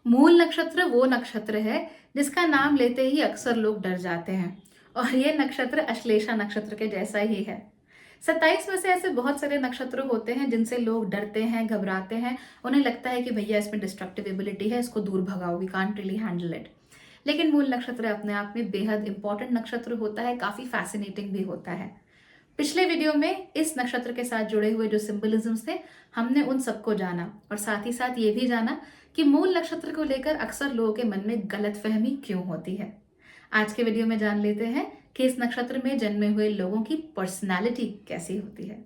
मूल नक्षत्र वो नक्षत्र है जिसका नाम लेते ही अक्सर लोग डर जाते हैं और ये नक्षत्र अश्लेषा नक्षत्र के जैसा ही है। 27 में से ऐसे बहुत सारे नक्षत्र होते हैं जिनसे लोग डरते हैं, घबराते हैं। उन्हें लगता है कि भैया इसमें डिस्ट्रक्टिव एबिलिटी है, इसको दूर भगाओ, we can't really handle it. लेकिन मूल नक्षत्र अपने आप में बेहद इंपॉर्टेंट नक्षत्र होता है, काफी फैसिनेटिंग भी होता है। पिछले वीडियो में इस नक्षत्र के साथ जुड़े हुए जो सिंबलिज्म्स थे, हमने उन सबको जाना और साथ ही साथ ये भी जाना कि मूल नक्षत्र को लेकर अक्सर लोगों के मन में गलतफहमी क्यों होती है। आज के वीडियो में जान लेते हैं कि इस नक्षत्र में जन्मे हुए लोगों की पर्सनालिटी कैसी होती है।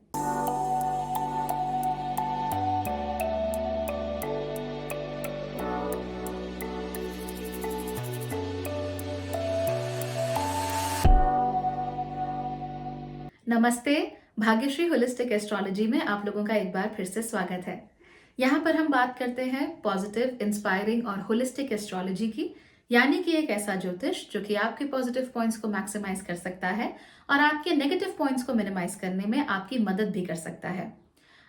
नमस्ते, भाग्यश्री होलिस्टिक एस्ट्रोलॉजी में आप लोगों का एक बार फिर से स्वागत है। यहाँ पर हम बात करते हैं पॉजिटिव, इंस्पायरिंग और होलिस्टिक एस्ट्रोलॉजी की, यानी कि एक ऐसा ज्योतिष जो कि आपके पॉजिटिव पॉइंट्स को मैक्सिमाइज कर सकता है और आपके नेगेटिव पॉइंट्स को मिनिमाइज करने में आपकी मदद भी कर सकता है।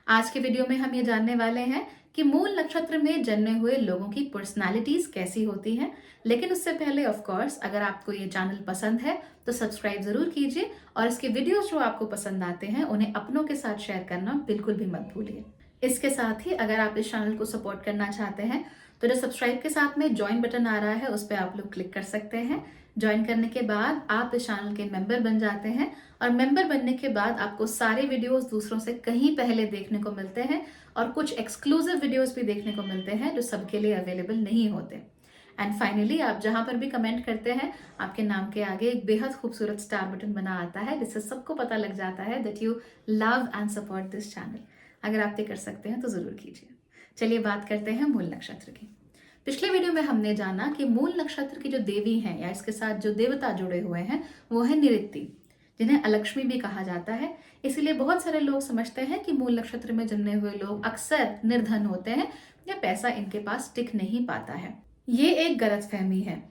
आज के वीडियो में हम ये जानने वाले हैं कि मूल नक्षत्र में जन्मे हुए लोगों की पर्सनालिटीज कैसी होती हैं। लेकिन उससे पहले ऑफ कोर्स अगर आपको ये चैनल पसंद है तो सब्सक्राइब जरूर कीजिए और इसके वीडियोस जो आपको पसंद आते हैं उन्हें अपनों के साथ शेयर करना बिल्कुल भी मत भूलिए। इसके साथ ही अगर आप इस चैनल को सपोर्ट करना चाहते हैं तो जो सब्सक्राइब के साथ में ज्वाइन बटन आ रहा है उस पर आप लोग क्लिक कर सकते हैं। ज्वाइन करने के बाद आप इस चैनल के मेंबर बन जाते हैं और मेंबर बनने के बाद आपको सारे वीडियोस दूसरों से कहीं पहले देखने को मिलते हैं और कुछ एक्सक्लूसिव वीडियोस भी देखने को मिलते हैं जो सबके लिए अवेलेबल नहीं होते। एंड फाइनली आप जहां पर भी कमेंट करते हैं आपके नाम के आगे एक बेहद खूबसूरत स्टार बटन बना आता है जिससे सबको पता लग जाता है that you love and support this channel. अगर आप ये कर सकते हैं तो जरूर कीजिए। चलिए बात करते हैं मूल नक्षत्र की। पिछले वीडियो में हमने जाना कि मूल नक्षत्र की जो देवी हैं या इसके साथ जो देवता जुड़े हुए हैं वो है निऋत्ति, जिन्हें अलक्ष्मी भी कहा जाता है। इसीलिए बहुत सारे लोग समझते हैं कि मूल नक्षत्र में जन्मे हुए लोग अक्सर निर्धन होते हैं या पैसा इनके पास टिक नहीं पाता है। ये एक गलतफहमी है।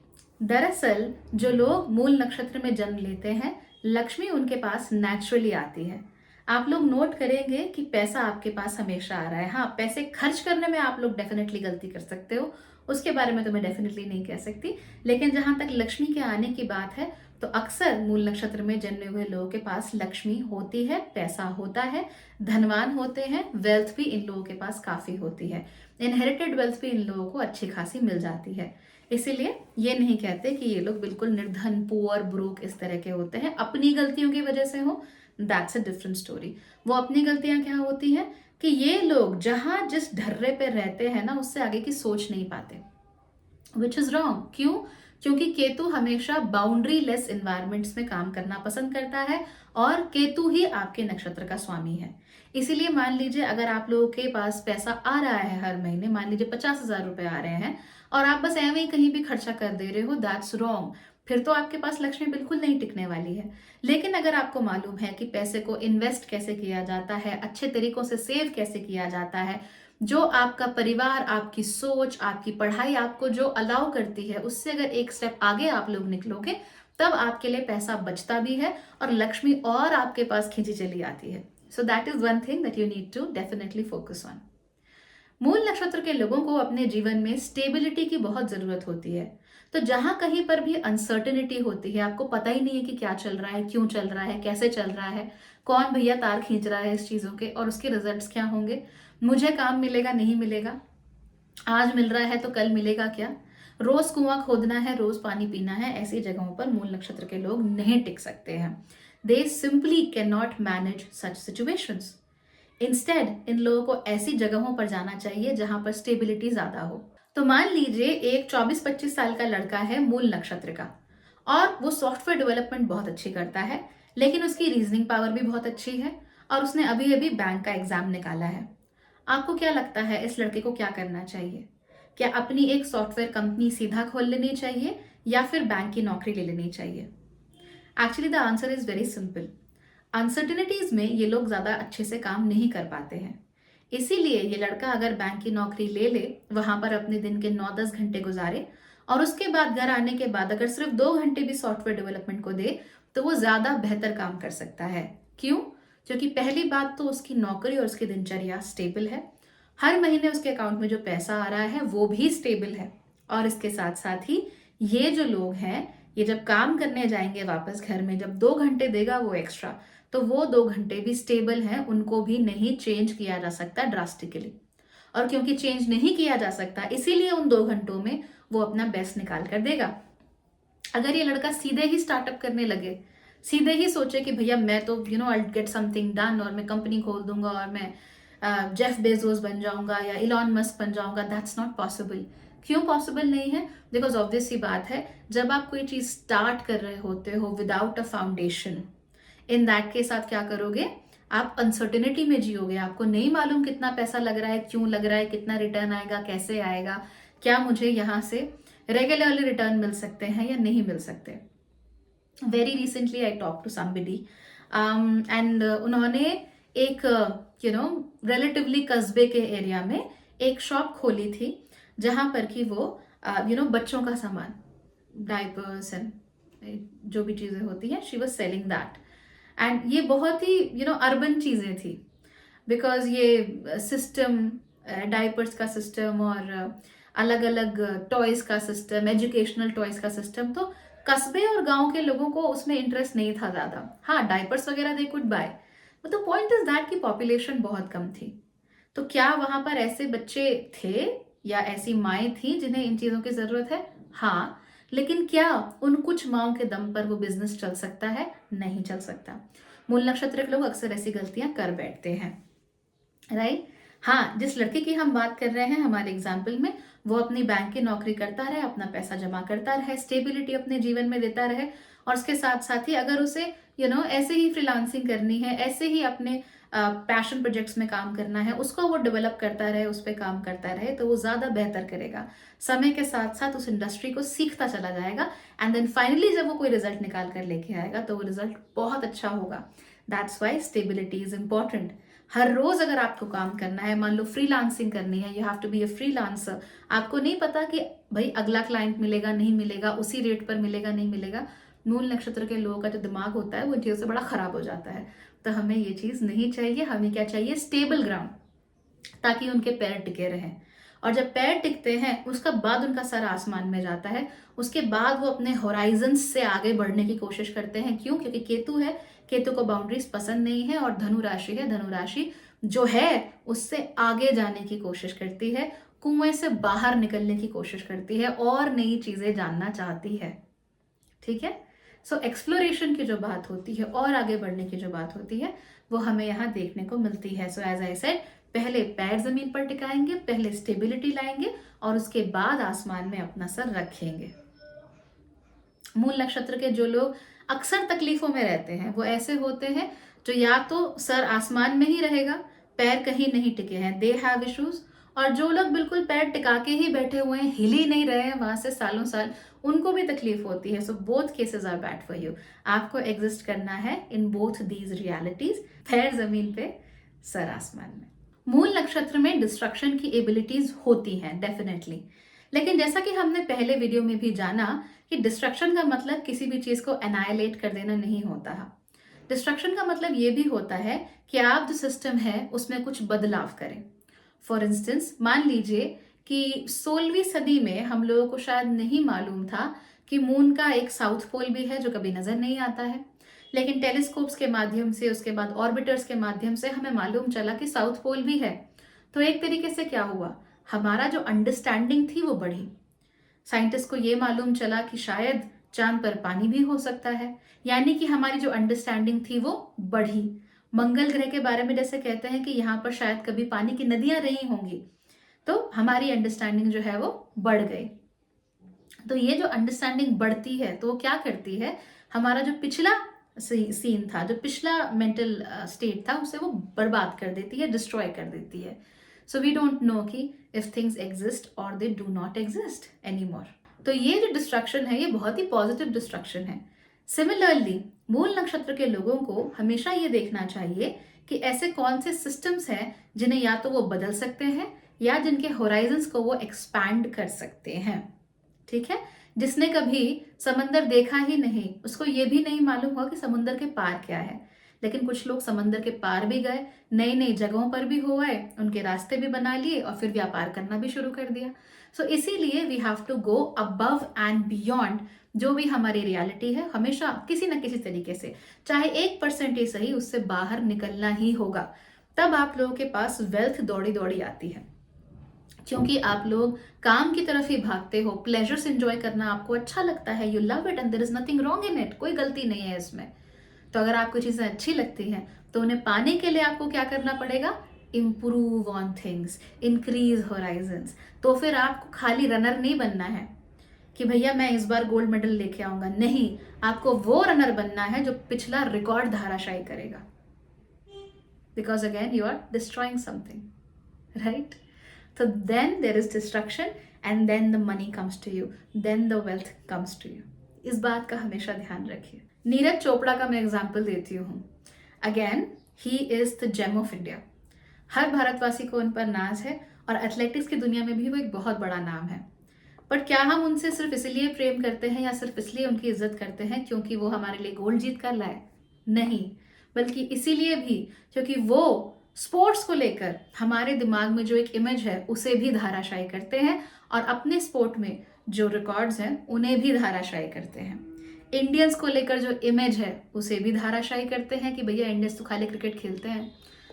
दरअसल जो लोग मूल नक्षत्र में जन्म लेते हैं, लक्ष्मी उनके पास नेचुरली आती है। आप लोग नोट करेंगे कि पैसा आपके पास हमेशा आ रहा है। हाँ, पैसे खर्च करने में आप लोग डेफिनेटली गलती कर सकते हो, उसके बारे में तो मैं डेफिनेटली नहीं कह सकती। लेकिन जहां तक लक्ष्मी के आने की बात है तो अक्सर मूल नक्षत्र में जन्मे हुए लोगों के पास लक्ष्मी होती है, पैसा होता है, धनवान होते हैं, वेल्थ भी इन लोगों के पास काफी होती है। इनहेरिटेड वेल्थ भी इन लोगों को अच्छी खासी मिल जाती है। इसीलिए ये नहीं कहते कि ये लोग बिल्कुल निर्धन, पुअर, ब्रोक इस तरह के होते हैं, अपनी गलतियों की वजह से हो। That's a different story. वो अपनी गलतियां क्या होती हैं कि ये लोग जहां जिस ढर्रे पे रहते हैं ना उससे आगे की सोच नहीं पाते, विच इज रॉन्ग। क्यों? क्योंकि केतु हमेशा बाउंड्री लेस इन्वायरमेंट्स में काम करना पसंद करता है और केतु ही आपके नक्षत्र का स्वामी है। इसीलिए मान लीजिए अगर आप लोगों के पास पैसा आ रहा है हर महीने, मान लीजिए 50,000 रुपए आ रहे हैं और आप बस ऐਵੇਂ ही कहीं भी खर्चा कर दे रहे हो, दैट्स रॉन्ग। फिर तो आपके पास लक्ष्मी बिल्कुल नहीं टिकने वाली है। लेकिन अगर आपको मालूम है कि पैसे को इन्वेस्ट कैसे किया जाता है, अच्छे तरीकों से सेव कैसे किया जाता है, जो आपका परिवार, आपकी सोच, आपकी पढ़ाई आपको जो अलाउ करती है उससे अगर एक स्टेप आगे आप लोग निकलोगे तब आपके लिए पैसा बचता भी है और लक्ष्मी और आपके पास खींची चली आती है। So that is one thing that you need to definitely focus on. मूल नक्षत्र के लोगों को अपने जीवन में स्टेबिलिटी की बहुत जरूरत होती है। तो जहां कहीं पर भी अनसर्टेनिटी होती है, आपको पता ही नहीं है कि क्या चल रहा है, क्यों चल रहा है, कैसे चल रहा है, कौन भैया तार खींच रहा है इस चीजों के और उसके रिजल्ट्स क्या होंगे, मुझे काम मिलेगा नहीं मिलेगा, आज मिल रहा है तो कल मिलेगा क्या, रोज कुआं खोदना है, रोज पानी पीना है, ऐसी जगहों पर मूल नक्षत्र के लोग नहीं टिक सकते हैं। They simply can not manage such situations. Instead इन लोगों को ऐसी जगहों पर जाना चाहिए जहां पर स्टेबिलिटी ज्यादा हो। तो मान लीजिए एक 24-25 साल का लड़का है मूल नक्षत्र का और वो सॉफ्टवेयर डेवलपमेंट बहुत अच्छी करता है, लेकिन उसकी रीजनिंग पावर भी बहुत अच्छी है और उसने अभी अभी बैंक का एग्जाम निकाला है। आपको क्या लगता है इस लड़के को क्या करना चाहिए? क्या अपनी एक सॉफ्टवेयर कंपनी सीधा खोल लेनी चाहिए या फिर बैंक की नौकरी ले लेनी चाहिए? Actually the answer is very simple. Uncertainties में ये लोग ज्यादा अच्छे से काम नहीं कर पाते हैं। इसीलिए ये लड़का अगर बैंक की नौकरी ले ले, वहां पर अपने दिन के 9-10 घंटे गुजारे और उसके बाद घर आने के बाद अगर सिर्फ 2 घंटे भी सॉफ्टवेयर डेवलपमेंट को दे तो वो ज्यादा बेहतर काम कर सकता है। क्यों? क्योंकि पहली बात तो उसकी नौकरी और उसकी दिनचर्या स्टेबल है, हर महीने उसके अकाउंट में जो पैसा आ रहा है वो भी स्टेबल है। और इसके साथ साथ ही ये जो लोग हैं, ये जब काम करने जाएंगे वापस घर में, जब 2 घंटे देगा वो एक्स्ट्रा, तो वो 2 घंटे भी स्टेबल हैं, उनको भी नहीं चेंज किया जा सकता ड्रास्टिकली। और क्योंकि चेंज नहीं किया जा सकता, इसीलिए उन 2 घंटों में वो अपना बेस्ट निकाल कर देगा। अगर ये लड़का सीधे ही स्टार्टअप करने लगे, सीधे ही सोचे कि भैया मैं तो आई गेट समथिंग डन और मैं कंपनी खोल दूंगा और मैं जेफ बेजोस बन जाऊंगा या इलॉन मस्क बन जाऊंगा, दैट्स नॉट पॉसिबल। क्यों पॉसिबल नहीं है? बिकॉज ऑब्वियस सी बात है, जब आप कोई चीज स्टार्ट कर रहे होते हो without a foundation, in that case आप क्या करोगे? आप अनसर्टेनिटी में जियोगे। आपको नहीं मालूम कितना पैसा लग रहा है, क्यों लग रहा है, कितना रिटर्न आएगा, कैसे आएगा, क्या मुझे यहाँ से रेगुलरली रिटर्न मिल सकते हैं या नहीं मिल सकते। Very recently I talk to somebody and उन्होंने एक रिलेटिवली कस्बे के एरिया में एक शॉप खोली थी, जहां पर कि वो बच्चों का सामान, डायपर्स एंड जो भी चीजें होती हैं, she was selling that. And ये बहुत ही अर्बन चीजें थी, बिकॉज ये सिस्टम, डायपर्स का सिस्टम और अलग अलग टॉयज का सिस्टम, एजुकेशनल टॉयज का सिस्टम, तो कस्बे और गांव के लोगों को उसमें इंटरेस्ट नहीं था ज्यादा। हाँ, डायपर्स वगैरह they could bye, but the point is that की पॉपुलेशन बहुत कम थी। तो क्या वहां पर ऐसे बच्चे थे या ऐसी माएँ थी जिन्हें इन चीजों की जरूरत है? हाँ, लेकिन क्या उन कुछ माओं के दम पर वो बिजनेस चल सकता है? नहीं चल सकता। मूल नक्षत्र के लोग अक्सर ऐसी गलतियां कर बैठते हैं, राइट? हाँ, जिस लड़के की हम बात कर रहे हैं हमारे एग्जाम्पल में, वो अपनी बैंक की नौकरी करता रहे, अपना पैसा जमा करता रहे, स्टेबिलिटी अपने जीवन में देता रहे, और उसके साथ साथ ही अगर उसे ऐसे ही फ्रीलांसिंग करनी है, ऐसे ही अपने पैशन प्रोजेक्ट्स में काम करना है, उसको वो डेवलप करता रहे, उस पर काम करता रहे, तो वो ज्यादा बेहतर करेगा। समय के साथ साथ उस इंडस्ट्री को सीखता चला जाएगा, एंड देन फाइनली जब वो कोई रिजल्ट निकाल कर लेके आएगा तो वो रिजल्ट बहुत अच्छा होगा। That's why stability is important. हर रोज अगर आपको काम करना है, मान लो फ्रीलांसिंग करनी है, you have to be a freelancer, आपको नहीं पता कि भाई अगला क्लाइंट मिलेगा नहीं मिलेगा, उसी रेट पर मिलेगा नहीं मिलेगा। मूल नक्षत्र के लोगों का जो दिमाग होता है वो इन चीजों से बड़ा खराब हो जाता है। तो हमें ये चीज नहीं चाहिए। हमें क्या चाहिए? स्टेबल ग्राउंड, ताकि उनके पैर टिके रहें। और जब पैर टिकते हैं उसका बाद उनका सर आसमान में जाता है, उसके बाद वो अपने होराइजन से आगे बढ़ने की कोशिश करते हैं। क्यों? क्योंकि केतु है, केतु को बाउंड्रीज पसंद नहीं है, और धनु राशि है, धनु राशि जो है उससे आगे जाने की कोशिश करती है, कुएं से बाहर निकलने की कोशिश करती है और नई चीजें जानना चाहती है। ठीक है? सो एक्सप्लोरेशन की जो बात होती है और आगे बढ़ने की जो बात होती है वो हमें यहाँ देखने को मिलती है। सो एज आई सेड, पहले पैर जमीन पर टिकाएंगे, पहले स्टेबिलिटी लाएंगे, और उसके बाद आसमान में अपना सर रखेंगे। मूल नक्षत्र के जो लोग अक्सर तकलीफों में रहते हैं वो ऐसे होते हैं जो या तो सर आसमान में ही रहेगा, पैर कहीं नहीं टिके हैं, दे हैव इश्यूज। और जो लोग बिल्कुल पैर टिका के ही बैठे हुए हैं, हिल ही नहीं रहे हैं वहां से सालों साल, उनको भी तकलीफ होती है। So both cases are bad for you. आपको एग्जिस्ट करना है इन बोथ दीज रियलिटीज, पैर जमीन पे, सर आसमान में। मूल नक्षत्र में डिस्ट्रक्शन की एबिलिटीज होती हैं डेफिनेटली, लेकिन जैसा कि हमने पहले वीडियो में भी जाना कि डिस्ट्रक्शन का मतलब किसी भी चीज को एनाइलेट कर देना नहीं होता है। डिस्ट्रक्शन का मतलब ये भी होता है कि आप जो सिस्टम है उसमें कुछ बदलाव करें। फॉर इंस्टेंस, मान लीजिए कि 16वीं सदी में हम लोगों को शायद नहीं मालूम था कि मून का एक साउथ पोल भी है जो कभी नजर नहीं आता है, लेकिन टेलीस्कोप्स के माध्यम से, उसके बाद ऑर्बिटर्स के माध्यम से हमें मालूम चला कि साउथ पोल भी है। तो एक तरीके से क्या हुआ, हमारा जो अंडरस्टैंडिंग थी वो बढ़ी। साइंटिस्ट को ये मालूम चला कि शायद चांद पर पानी भी हो सकता है, यानी कि हमारी जो अंडरस्टैंडिंग थी वो बढ़ी। मंगल ग्रह के बारे में जैसे कहते हैं कि यहाँ पर शायद कभी पानी की नदियां रही होंगी, तो हमारी अंडरस्टैंडिंग जो है वो बढ़ गई। तो ये जो अंडरस्टैंडिंग बढ़ती है तो वो क्या करती है, हमारा जो पिछला सीन था, जो पिछला मेंटल स्टेट था, उसे वो बर्बाद कर देती है, डिस्ट्रॉय कर देती है। सो वी डोंट नो कि इफ थिंग्स एग्जिस्ट और दे do not exist any more. तो ये जो डिस्ट्रक्शन है ये बहुत ही पॉजिटिव डिस्ट्रक्शन है। सिमिलरली मूल नक्षत्र के लोगों को हमेशा ये देखना चाहिए कि ऐसे कौन से सिस्टम्स हैं जिन्हें या तो वो बदल सकते हैं या जिनके होराइजन्स को वो एक्सपैंड कर सकते हैं। ठीक है? जिसने कभी समंदर देखा ही नहीं, उसको ये भी नहीं मालूम हुआ कि समुंदर के पार क्या है, लेकिन कुछ लोग समंदर के पार भी गए, नई नई जगहों पर भी हो गए, उनके रास्ते भी बना लिए और फिर व्यापार करना भी शुरू कर दिया। सो इसीलिए we have to go above and beyond जो भी हमारी रियलिटी है, हमेशा किसी ना किसी तरीके से, चाहे 1% ही सही, उससे बाहर निकलना ही होगा। तब आप लोगों के पास वेल्थ दौड़ी दौड़ी आती है, क्योंकि आप लोग काम की तरफ ही भागते हो। प्लेजर्स एंजॉय करना आपको अच्छा लगता है, you love it and there is nothing wrong in it, कोई गलती नहीं है इसमें। तो अगर आपको चीजें अच्छी लगती हैं तो उन्हें पाने के लिए आपको क्या करना पड़ेगा? Improve on things, increase Horizons. तो फिर आपको खाली रनर नहीं बनना है कि भैया मैं इस बार गोल्ड मेडल लेके आऊंगा, नहीं, आपको वो रनर बनना है जो पिछला रिकॉर्ड धाराशायी करेगा। Because again you are destroying something, right? So then there is destruction and then the money comes to you, then the wealth comes to you. इस बात का हमेशा ध्यान रखिए। नीरज चोपड़ा का मैं एग्जाम्पल देती हूँ। Again he is the gem of India. हर भारतवासी को उन पर नाज है और एथलेटिक्स की दुनिया में भी वो एक बहुत बड़ा नाम है। बट क्या हम उनसे सिर्फ इसलिए प्रेम करते हैं या सिर्फ इसलिए उनकी इज्जत करते हैं क्योंकि वो हमारे लिए गोल्ड जीत कर लाए? नहीं, बल्कि इसीलिए भी क्योंकि वो स्पोर्ट्स को लेकर हमारे दिमाग में जो एक इमेज है उसे भी धाराशायी करते हैं और अपने स्पोर्ट में जो रिकॉर्ड्स हैं उन्हें भी धाराशायी करते हैं। इंडियंस को लेकर जो इमेज है उसे भी धाराशायी करते हैं कि भैया इंडियंस तो खाली क्रिकेट खेलते हैं,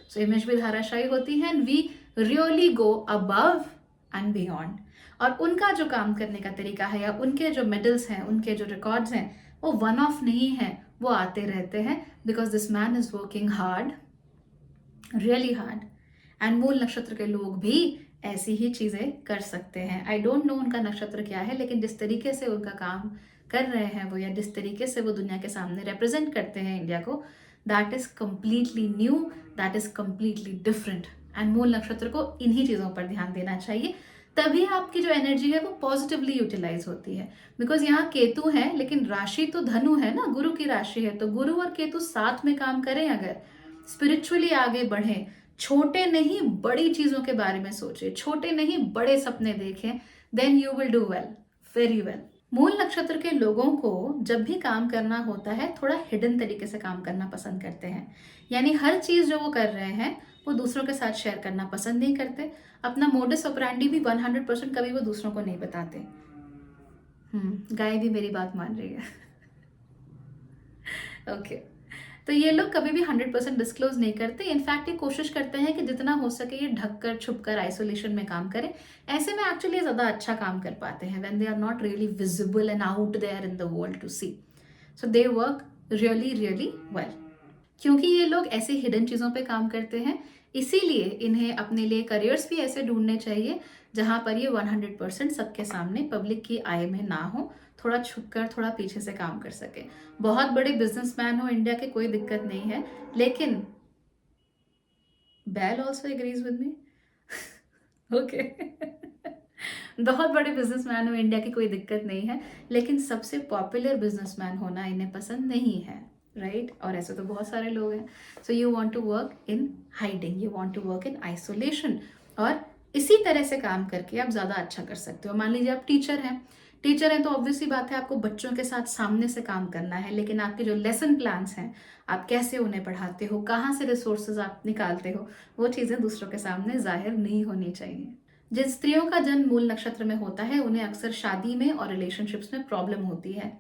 सो इमेज भी धाराशायी होती है। And we really go above and beyond. और उनका जो काम करने का तरीका है या उनके जो मेडल्स हैं, उनके जो रिकॉर्ड्स हैं, वो वन ऑफ नहीं है, वो आते रहते हैं। Because this man is working hard, really hard. And मूल नक्षत्र के लोग भी ऐसी ही चीजें कर सकते हैं। आई डोंट नो उनका नक्षत्र क्या है, लेकिन जिस तरीके से उनका काम कर रहे हैं वो, या जिस तरीके से वो दुनिया के सामने रिप्रेजेंट करते हैं इंडिया को, that is completely new, that is completely different. And मूल नक्षत्र को इन्हीं चीजों पर ध्यान देना चाहिए, तभी आपकी जो एनर्जी है वो पॉजिटिवली यूटिलाइज होती है। बिकॉज यहाँ केतु है, लेकिन राशि तो धनु है ना, गुरु की राशि है। तो गुरु और केतु साथ में काम करें, अगर स्पिरिचुअली आगे बढ़ें, छोटे नहीं बड़ी चीजों के बारे में सोचें, छोटे नहीं बड़े सपने देखें, then you will do well, very well. मूल नक्षत्र के लोगों को जब भी काम करना होता है थोड़ा हिडन तरीके से काम करना पसंद करते हैं। यानी हर चीज जो वो कर रहे हैं वो दूसरों के साथ शेयर करना पसंद नहीं करते। अपना मोडस ऑपरेंडी भी 100% कभी वो दूसरों को नहीं बताते। गाय भी मेरी बात मान रही है। ओके तो ये लोग कभी भी 100% डिस्क्लोज नहीं करते। इनफैक्ट ये कोशिश करते हैं कि जितना हो सके ये ढककर छुपकर आइसोलेशन में काम करें। ऐसे में एक्चुअली ज़्यादा अच्छा काम कर पाते हैं when they are not really visible and out there in the world to see. So they work really really well. क्योंकि ये लोग ऐसे हिडन चीज़ों पे काम करते हैं, इसीलिए इन्हें अपने लिए करियर्स भी ऐसे ढूंढने चाहिए जहां पर ये 100% सबके सामने पब्लिक की आय में ना हो, थोड़ा छुपकर थोड़ा पीछे से काम कर सके। बहुत बड़े बिजनेसमैन हो इंडिया के, कोई दिक्कत नहीं है, लेकिन बैल also agrees with me, okay. बहुत बड़े बिजनेसमैन हो इंडिया की, कोई दिक्कत नहीं है, लेकिन सबसे पॉपुलर बिजनेसमैन होना इन्हें पसंद नहीं है, राइट? और ऐसे तो बहुत सारे लोग हैं। So you want to work in hiding, you want to work in isolation, और इसी तरह से काम करके आप ज़्यादा अच्छा कर सकते हो। मान लीजिए आप टीचर हैं तो ऑब्वियसली बात है आपको बच्चों के साथ सामने से काम करना है, लेकिन आपके जो लेसन प्लान्स हैं, आप कैसे उन्हें पढ़ाते हो, कहाँ से रिसोर्सेज आप निकालते हो, वो चीज़ें दूसरों के सामने जाहिर नहीं होनी चाहिए। जिन स्त्रियों का जन्म मूल नक्षत्र में होता है उन्हें अक्सर शादी में और रिलेशनशिप्स में प्रॉब्लम होती है।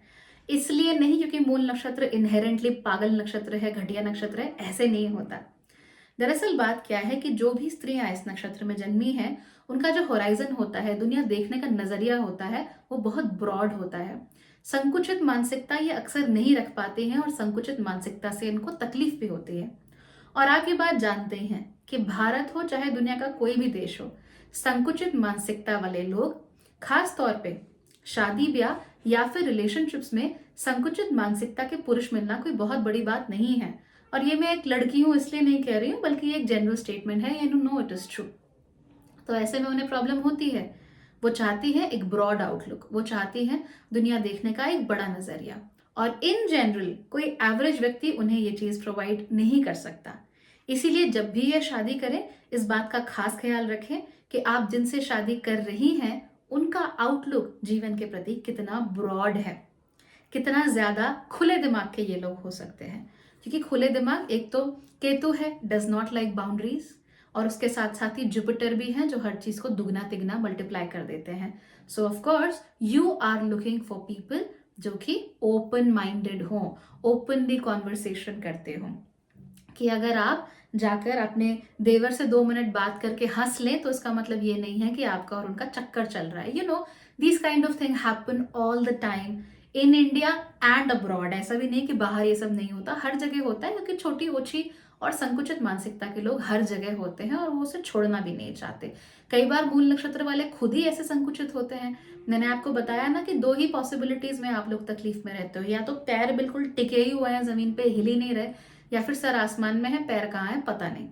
इसलिए नहीं क्योंकि मूल नक्षत्र इनहेरेंटली पागल नक्षत्र है, घटिया नक्षत्र है, ऐसे नहीं होता। दरअसल बात क्या है कि जो भी स्त्रियां इस नक्षत्र में जन्मी हैं, उनका जो होराइजन होता है, दुनिया देखने का नजरिया होता है, वो बहुत ब्रॉड होता है। संकुचित मानसिकता ये अक्सर नहीं रख पाते हैं और संकुचित मानसिकता से इनको तकलीफ भी होती है। और आप ये बात जानते हैं कि भारत हो चाहे दुनिया का कोई भी देश हो, संकुचित मानसिकता वाले लोग, खास तौर पे शादी ब्याह या फिर रिलेशनशिप्स में संकुचित मानसिकता के पुरुष मिलना कोई बहुत बड़ी बात नहीं है। और ये मैं एक लड़की हूं इसलिए नहीं कह रही हूँ, बल्कि ये एक जनरल स्टेटमेंट है, you know it is true. तो ऐसे में उन्हें प्रॉब्लम होती है। वो चाहती है एक ब्रॉड आउटलुक, वो चाहती है दुनिया देखने का एक बड़ा नजरिया, और इन जनरल कोई एवरेज व्यक्ति उन्हें ये चीज प्रोवाइड नहीं कर सकता। इसीलिए जब भी ये शादी करें, इस बात का खास ख्याल रखें कि आप जिनसे शादी कर रही हैं उनका आउटलुक जीवन के प्रति कितना ब्रॉड है, कितना ज्यादा खुले दिमाग के ये लोग हो सकते हैं। क्योंकि खुले दिमाग, एक तो केतु है, डज नॉट लाइक बाउंड्रीज, और उसके साथ साथ ही जुपिटर भी हैं जो हर चीज को दुगना तिगना मल्टीप्लाई कर देते हैं। So of course you are looking for people जो कि ओपन माइंडेड हो, ओपनली कॉन्वर्सेशन करते हो, कि अगर आप जाकर अपने देवर से 2 मिनट बात करके हंस लें तो इसका मतलब ये नहीं है कि आपका और उनका चक्कर चल रहा है। You know, this kind of thing happen all the time in India and abroad. ऐसा भी नहीं कि बाहर ये सब नहीं होता, हर जगह होता है, क्योंकि छोटी ओछी और संकुचित मानसिकता के लोग हर जगह होते हैं और वो उसे छोड़ना भी नहीं चाहते। कई बार मूल नक्षत्र वाले खुद ही ऐसे संकुचित होते हैं। मैंने आपको बताया ना कि 2 ही पॉसिबिलिटीज में आप लोग तकलीफ में रहते हो, या तो पैर बिल्कुल टिके ही हुए हैं जमीन पे, हिल ही नहीं रहे, या फिर सर आसमान में है, पैर कहाँ है पता नहीं।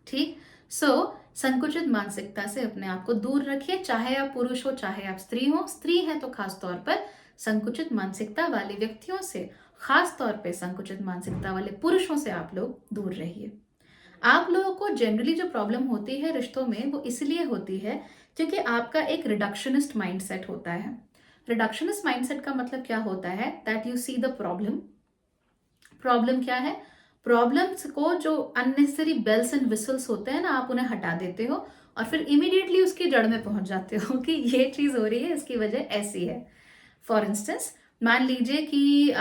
ठीक। सो संकुचित मानसिकता से अपने आप को दूर रखिए, चाहे आप पुरुष हो चाहे आप स्त्री हो। स्त्री है तो खास तौर पर संकुचित मानसिकता वाले व्यक्तियों से, खास तौर पे संकुचित मानसिकता वाले पुरुषों से आप लोग दूर रहिए। आप लोगों को जनरली जो प्रॉब्लम होती है रिश्तों में वो इसलिए होती है क्योंकि आपका एक रिडक्शनिस्ट माइंडसेट होता है। रिडक्शनिस्ट माइंडसेट का मतलब क्या होता है? That you see the problem. Problem क्या है? प्रॉब्लम्स को जो अननेसेसरी बेल्स एंड विसल्स होते हैं ना, आप उन्हें हटा देते हो और फिर इमीडिएटली उसकी जड़ में पहुंच जाते हो कि ये चीज हो रही है, इसकी वजह ऐसी है। फॉर इंस्टेंस, मान लीजिए कि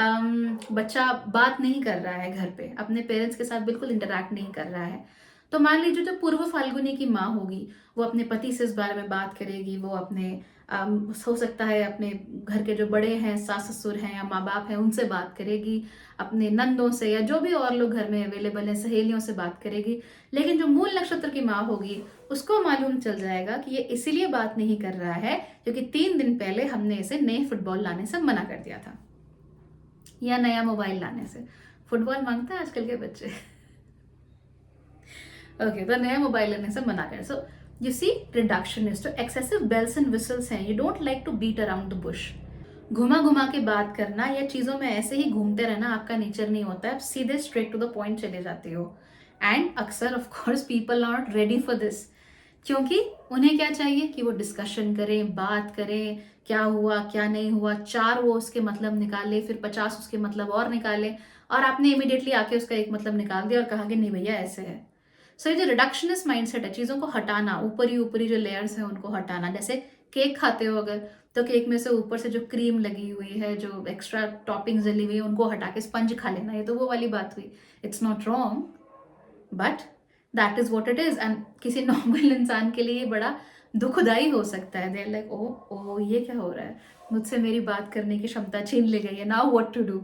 बच्चा बात नहीं कर रहा है घर पे, अपने पेरेंट्स के साथ बिल्कुल इंटरेक्ट नहीं कर रहा है, तो मान लीजिए जो पूर्व फाल्गुनी की माँ होगी वो अपने पति से इस बारे में बात करेगी, वो अपने हो सकता है अपने घर के जो बड़े हैं, सास ससुर हैं या माँ बाप हैं, उनसे बात करेगी, अपने नंदों से या जो भी और लोग घर में अवेलेबल हैं, सहेलियों से बात करेगी। लेकिन जो मूल नक्षत्र की माँ होगी उसको मालूम चल जाएगा कि ये इसीलिए बात नहीं कर रहा है क्योंकि 3 दिन पहले हमने इसे नए फुटबॉल लाने से मना कर दिया था, या नया मोबाइल लाने से। फुटबॉल मांगते हैं आजकल के बच्चे। ओके, तो नया मोबाइल लेने से मना कर। सो यू सी, रिडक्शनिस्ट जो एक्सेसिव बेल्स एंड विसल्स हैं, you don't like to beat around the bush. घुमा घुमा के बात करना या चीजों में ऐसे ही घूमते रहना आपका नेचर नहीं होता है, आप सीधे स्ट्रेट टू द पॉइंट चले जाते हो। एंड अक्सर of course people are not ready for this, क्योंकि उन्हें क्या चाहिए कि वो डिस्कशन करें, बात करें, क्या हुआ क्या नहीं हुआ, 4 वो उसके मतलब निकाले, फिर 50 उसके मतलब और निकाले, और आपने इमीडिएटली आके उसका एक मतलब निकाल दिया और कहा कि नहीं भैया ऐसे है। सो ये जो रिडक्शनिस्ट माइंडसेट है, चीजों को हटाना, ऊपरी ऊपरी जो लेयर्स हैं उनको हटाना। जैसे केक खाते हो अगर, तो केक में से ऊपर से जो क्रीम लगी हुई है, जो एक्स्ट्रा टॉपिंग्स डली हुई है, उनको हटा के स्पंज खा लेना, ये तो वो वाली बात हुई। It's not wrong, but that is what it is. And किसी नॉर्मल इंसान के लिए बड़ा दुखदाई हो सकता है। देयर लाइक, ओ ओ ये क्या हो रहा है, मुझसे मेरी बात करने की क्षमता छीन ली गई है, नाउ व्हाट टू डू।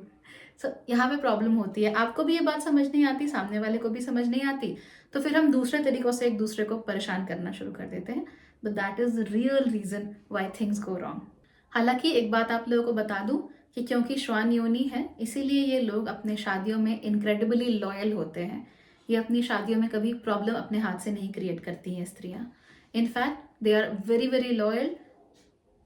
सो यहाँ पे प्रॉब्लम होती है, आपको भी ये बात समझ नहीं आती, सामने वाले को भी समझ नहीं आती, तो फिर हम दूसरे तरीकों से एक दूसरे को परेशान करना शुरू कर देते हैं। But that is real reason why things go wrong. हालांकि एक बात आप लोगों को बता दूं कि क्योंकि श्वान योनि है इसीलिए ये लोग अपने शादियों में इनक्रेडिबली लॉयल होते हैं। ये अपनी शादियों में कभी प्रॉब्लम अपने हाथ से नहीं क्रिएट करती हैं स्त्रियां। In fact they are very very loyal,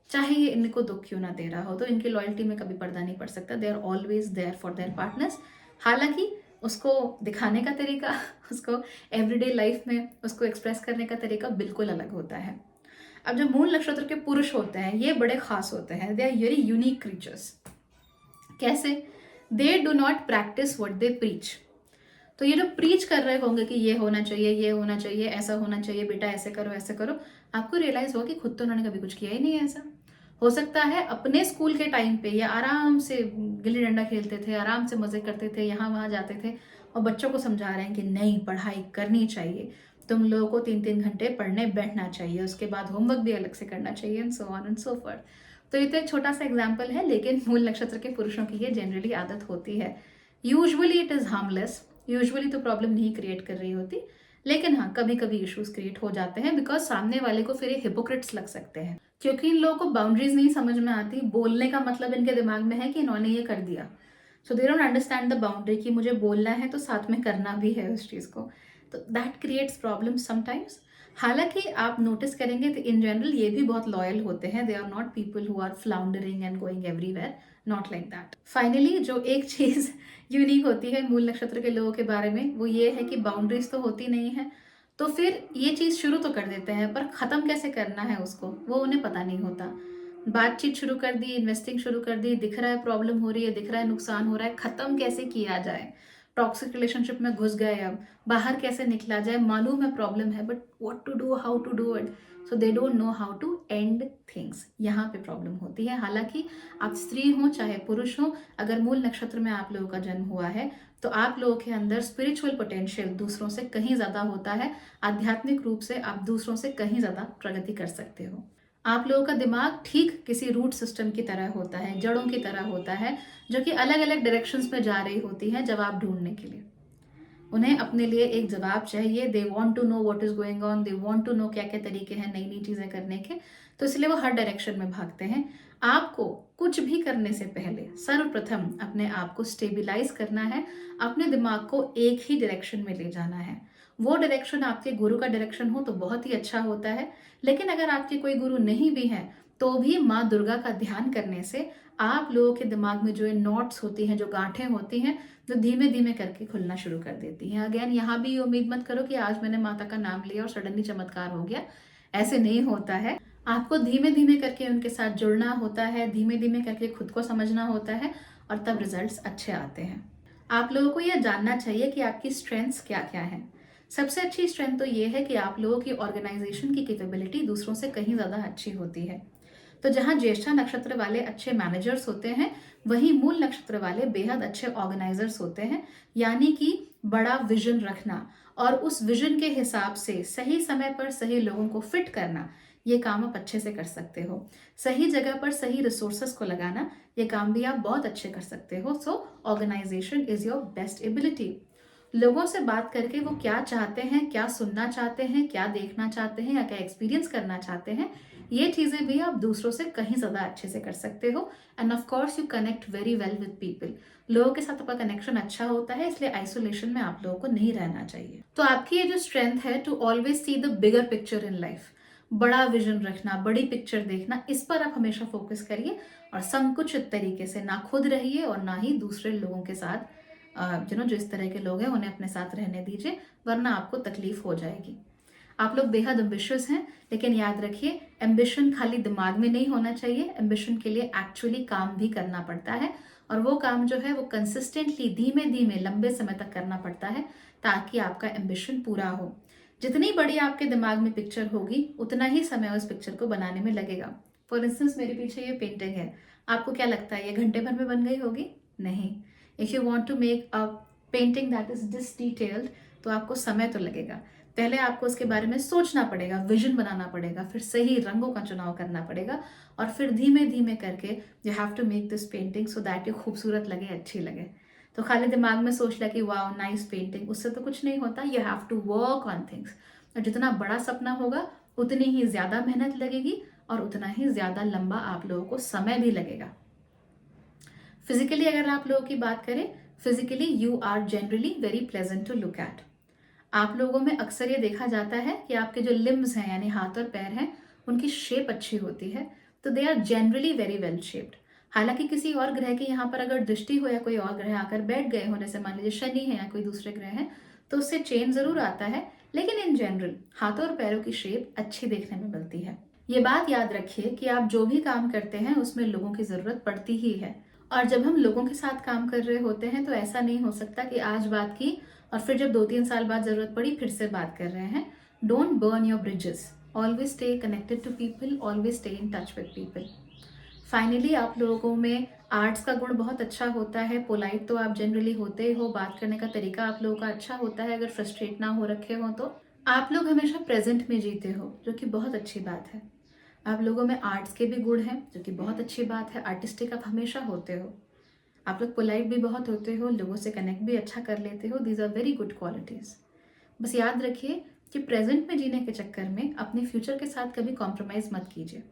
चाहे ये इनको दुख क्यों ना दे रहा हो, तो इनकी लॉयल्टी में कभी पर्दा नहीं पड़ सकता। They are always there for their partners. हालांकि उसको दिखाने का तरीका, उसको एवरीडे लाइफ में उसको एक्सप्रेस करने का तरीका बिल्कुल अलग होता है। अब जो मूल नक्षत्र के पुरुष होते हैं ये बड़े खास होते हैं, they are very unique creatures. कैसे? They do not practice what they preach. तो ये जो प्रीच कर रहे होंगे कि ये होना चाहिए, ये होना चाहिए, ऐसा होना चाहिए, बेटा ऐसे करो ऐसे करो, आपको रियलाइज होगा कि खुद तो उन्होंने कभी कुछ किया ही नहीं है ऐसा। हो सकता है अपने स्कूल के टाइम पे ये आराम से गिल्ली डंडा खेलते थे, आराम से मजे करते थे, यहाँ वहां जाते थे, और बच्चों को समझा रहे हैं कि नहीं पढ़ाई करनी चाहिए, तुम लोगों को 3-3 घंटे पढ़ने बैठना चाहिए, उसके बाद होमवर्क भी अलग से करना चाहिए, and so on and so forth. तो ये तो एक छोटा सा एग्जाम्पल है, लेकिन मूल नक्षत्र के पुरुषों की ये जनरली आदत होती है। Usually it is harmless, usually तो प्रॉब्लम नहीं क्रिएट कर रही होती, लेकिन हाँ कभी कभी इश्यूज क्रिएट हो जाते हैं, बिकॉज सामने वाले को फिर ये हिपोक्रिट्स लग सकते हैं, क्योंकि इन लोगों को बाउंड्रीज नहीं समझ में आती। बोलने का मतलब इनके दिमाग में है कि इन्होंने ये कर दिया, so they don't understand the boundary कि मुझे बोलना है तो साथ में करना भी है उस चीज को, तो दैट क्रिएट्स प्रॉब्लम समटाइम्स। हालांकि आप नोटिस करेंगे तो इन जनरल ये भी बहुत लॉयल होते हैं, they are not people who are floundering and going everywhere, not like that. Finally जो एक चीज यूनिक होती है मूल नक्षत्र के लोगों के बारे में वो ये है कि बाउंड्रीज तो होती नहीं है, तो फिर ये चीज शुरू तो कर देते हैं पर खत्म कैसे करना है उसको वो उन्हें पता नहीं होता। बातचीत शुरू कर दी, इन्वेस्टिंग शुरू कर दी, दिख रहा है प्रॉब्लम हो रही है, दिख रहा है नुकसान हो रहा है, खत्म कैसे किया जाए, टॉक्सिक रिलेशनशिप में घुस गए, अब बाहर कैसे निकला जाए, मालूम है प्रॉब्लम है, but what to do, how to do it, so they don't know how to end things. यहाँ पे प्रॉब्लम होती है। हालांकि आप स्त्री हो चाहे पुरुष हो, अगर मूल नक्षत्र में आप लोगों का जन्म हुआ है तो आप लोगों के अंदर स्पिरिचुअल पोटेंशियल दूसरों से कहीं ज्यादा होता है। आध्यात्मिक रूप से आप दूसरों से कहीं ज्यादा प्रगति कर सकते हो। आप लोगों का दिमाग ठीक किसी रूट सिस्टम की तरह होता है, जड़ों की तरह होता है, जो कि अलग अलग डायरेक्शंस में जा रही होती है जवाब ढूंढने के लिए। उन्हें अपने लिए एक जवाब चाहिए, they want to know what is going on, they want to know क्या क्या तरीके हैं नई नई चीजें करने के, तो इसलिए वो हर डायरेक्शन में भागते हैं। आपको कुछ भी करने से पहले सर्वप्रथम अपने आप को स्टेबिलाईज करना है, अपने दिमाग को एक ही डायरेक्शन में ले जाना है। वो डायरेक्शन आपके गुरु का डायरेक्शन हो तो बहुत ही अच्छा होता है, लेकिन अगर आपके कोई गुरु नहीं भी है तो भी माँ दुर्गा का ध्यान करने से आप लोगों के दिमाग में जो नॉट्स होती हैं, जो गांठें होती हैं, जो धीमे धीमे करके खुलना शुरू कर देती हैं। अगेन यहाँ भी ये उम्मीद मत करो कि आज मैंने माता का नाम लिया और सडनली चमत्कार हो गया, ऐसे नहीं होता है। आपको धीमे धीमे करके उनके साथ जुड़ना होता है, धीमे धीमे करके खुद को समझना होता है, और तब रिजल्ट्स अच्छे आते हैं। आप लोगों को यह जानना चाहिए कि आपकी स्ट्रेंथ्स क्या क्या हैं। सबसे अच्छी स्ट्रेंथ तो ये है कि आप लोगों की ऑर्गेनाइजेशन की कैपेबिलिटी दूसरों से कहीं ज्यादा अच्छी होती है। तो जहां ज्येष्ठा नक्षत्र वाले अच्छे मैनेजर्स होते हैं, वहीं मूल नक्षत्र वाले बेहद अच्छे ऑर्गेनाइजर्स होते हैं। यानी कि बड़ा विजन रखना और उस विजन के हिसाब से सही समय पर सही लोगों को फिट करना, ये काम आप अच्छे से कर सकते हो। सही जगह पर सही रिसोर्सेस को लगाना, ये काम भी आप बहुत अच्छे कर सकते हो। So organisation is your best ability. लोगों से बात करके वो क्या चाहते हैं, क्या सुनना चाहते हैं, क्या देखना चाहते हैं, या क्या एक्सपीरियंस करना चाहते हैं, ये चीजें भी आप दूसरों से कहीं ज्यादा अच्छे से कर सकते हो। End of course you connect very well with people. लोगों के साथ आपका कनेक्शन अच्छा होता है, इसलिए आइसोलेशन में आप लोगों को नहीं रहना चाहिए। तो आपकी ये जो स्ट्रेंथ है to always see the bigger picture in life, बड़ा विजन रखना, बड़ी पिक्चर देखना, इस पर आप हमेशा फोकस करिए और संकुचित तरीके से ना खुद रहिए और ना ही दूसरे लोगों के साथ जो इस तरह के लोग हैं उन्हें अपने साथ रहने दीजिए, वरना आपको तकलीफ हो जाएगी। आप लोग बेहद एम्बिशियस हैं, लेकिन याद रखिए एम्बिशन खाली दिमाग में नहीं होना चाहिए। एम्बिशन के लिए एक्चुअली काम भी करना पड़ता है, और वो काम जो है वो कंसिस्टेंटली धीमे धीमे लंबे समय तक करना पड़ता है, ताकि आपका एम्बिशन पूरा हो। जितनी बड़ी आपके दिमाग में पिक्चर होगी, उतना ही समय उस पिक्चर को बनाने में लगेगा। फॉर इंस्टेंस मेरे पीछे ये पेंटिंग है, आपको क्या लगता है ये घंटे भर में बन गई होगी? नहीं। If you want to make a painting that is this detailed, तो आपको समय तो लगेगा। पहले आपको उसके बारे में सोचना पड़ेगा, विजन बनाना पड़ेगा, फिर सही रंगों का चुनाव करना पड़ेगा, और फिर धीमे धीमे करके you have to make this painting so that ये खूबसूरत लगे, अच्छी लगे। तो खाली दिमाग में सोच लिया कि वाओ नाइस पेंटिंग, उससे तो कुछ नहीं होता। You have to work on things. और जितना बड़ा सपना होगा उतनी ही ज्यादा मेहनत लगेगी, और उतना ही ज्यादा लंबा आप लोगों को समय भी लगेगा। फिजिकली अगर आप लोगों की बात करें, physically you are generally very pleasant to look at. आप लोगों में अक्सर ये देखा जाता है कि आपके जो लिम्स हैं यानी हाथ और पैर हैं, उनकी शेप अच्छी होती है, तो they are generally very well shaped. हालांकि किसी और ग्रह की यहाँ पर अगर दृष्टि हो या कोई और ग्रह आकर बैठ गए हो, जैसे मान लीजिए शनि है या कोई दूसरे ग्रह है, तो उससे चेंज जरूर आता है, लेकिन इन जनरल हाथों और पैरों की शेप अच्छी देखने में मिलती है। ये बात याद रखिए कि आप जो भी काम करते हैं उसमें लोगों की जरूरत पड़ती ही है, और जब हम लोगों के साथ काम कर रहे होते हैं तो ऐसा नहीं हो सकता कि आज बात की और फिर जब 2-3 साल बाद जरूरत पड़ी फिर से बात कर रहे हैं। Don't burn your bridges, always stay connected to people, always stay in touch with people. Finally आप लोगों में आर्ट्स का गुण बहुत अच्छा होता है। पोलाइट तो आप जनरली होते ही हो, बात करने का तरीका आप लोगों का अच्छा होता है, अगर फ्रस्ट्रेट ना हो रखे हो तो। आप लोग हमेशा प्रेजेंट में जीते हो, जो कि बहुत अच्छी बात है। आप लोगों में आर्ट्स के भी गुण हैं, जो कि बहुत अच्छी बात है। आर्टिस्टिक आप हमेशा होते हो। आप लोग पोलाइट भी बहुत होते हो, लोगों से कनेक्ट भी अच्छा कर लेते हो। These are very good qualities. बस याद रखिए कि प्रेजेंट में जीने के चक्कर में अपने फ्यूचर के साथ कभी कॉम्प्रोमाइज मत कीजिए।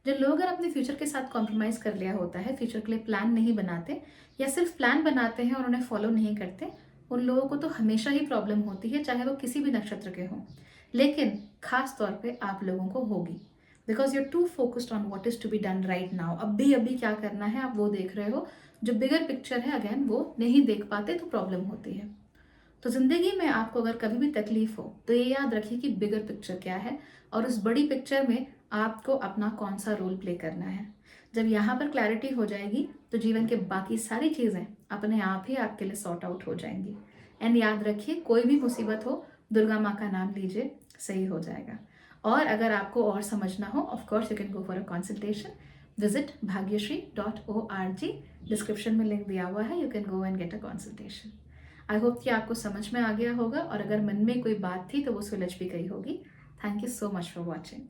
जो लोग अगर अपने फ्यूचर के साथ कॉम्प्रोमाइज कर लिया होता है, फ्यूचर के लिए प्लान नहीं बनाते या सिर्फ प्लान बनाते हैं और उन्हें फॉलो नहीं करते, उन लोगों को तो हमेशा ही प्रॉब्लम होती है, चाहे वो किसी भी नक्षत्र के हों। लेकिन खास तौर पे आप लोगों को होगी, because you are too focused on what is to be done right now. अभी अभी क्या करना है आप वो देख रहे हो, जो बिगर पिक्चर है अगेन वो नहीं देख पाते, तो प्रॉब्लम होती है। तो जिंदगी में आपको अगर कभी भी तकलीफ हो तो ये याद रखिए कि बिगर पिक्चर क्या है, और उस बड़ी पिक्चर में आपको अपना कौन सा रोल प्ले करना है। जब यहाँ पर क्लैरिटी हो जाएगी तो जीवन के बाकी सारी चीज़ें अपने आप ही आपके लिए सॉर्ट आउट हो जाएंगी। एंड याद रखिए, कोई भी मुसीबत हो, दुर्गा माँ का नाम लीजिए, सही हो जाएगा। और अगर आपको और समझना हो, of course you can go for a consultation. Visit bhagyashree.org। Description में लिंक दिया हुआ है, you can go and get a consultation. I hope कि आपको समझ में आ गया होगा, और अगर मन में कोई बात थी तो वो सुलझ भी गई होगी। Thank you so much for watching.